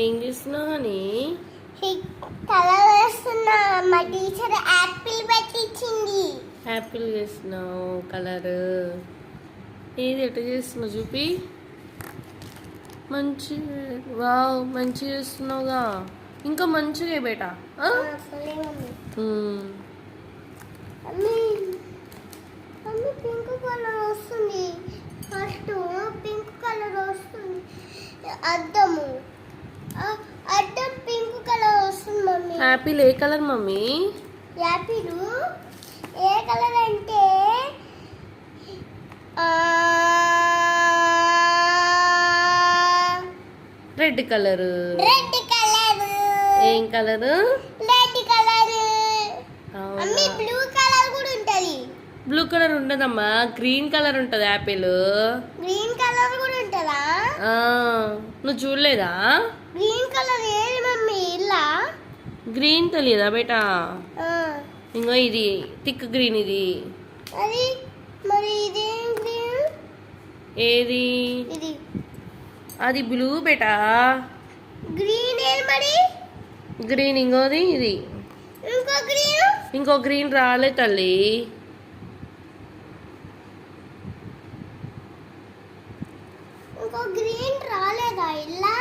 ఏం చేస్తున్నావు అని కలర్ వేస్తున్నా. మా టీచర్ యాపిల్ పెట్టించింది. యాపిల్ చేస్తున్నావు కలర్. ఏది ఎట్లా చేస్తున్నావు చూపి. మంచి వావ్ మంచి చేస్తున్నావుగా. ఇంకా మంచిగా బేటా. మమ్మీ పింక్ కలర్ వస్తుంది. ఫస్ట్ పింక్ కలర్ వస్తుంది. అద్దము అద్దం పింక్ కలర్ వస్తుంది మమ్మీ. యాపిల్ ఏ కలర్ మమ్మీ? యాపిల్ ఏ కలర్ అంటే రెడ్ కలర్. Red colour. ఏం colour? Red colour. Mummy blue colour కూడా ఉంటది. బ్లూ కలర్ ఉండదమ్మా, గ్రీన్ కలర్ ఉంటది యాపిల్. గ్రీన్ కలర్ కూడా ఉంటదా? నువ్వు చూడలేదా? గ్రీన్ కలర్ ఏది మమ్మీ? ఇలా గ్రీన్ తెలియదా బేటా? ఇంకో ఇది థిక్ గ్రీన్. ఇది అది మరి ఇదేం గ్రీన్? ఏది? ఇది అది బ్లూ బేటా. గ్రీన్ ఏది మరి? గ్రీన్ ఇంకోది ఇది. ఇంకో గ్రీన్? ఇంకో గ్రీన్ రాలే తల్లి. ఇంకో గ్రీన్ రాలేదా ఇలా?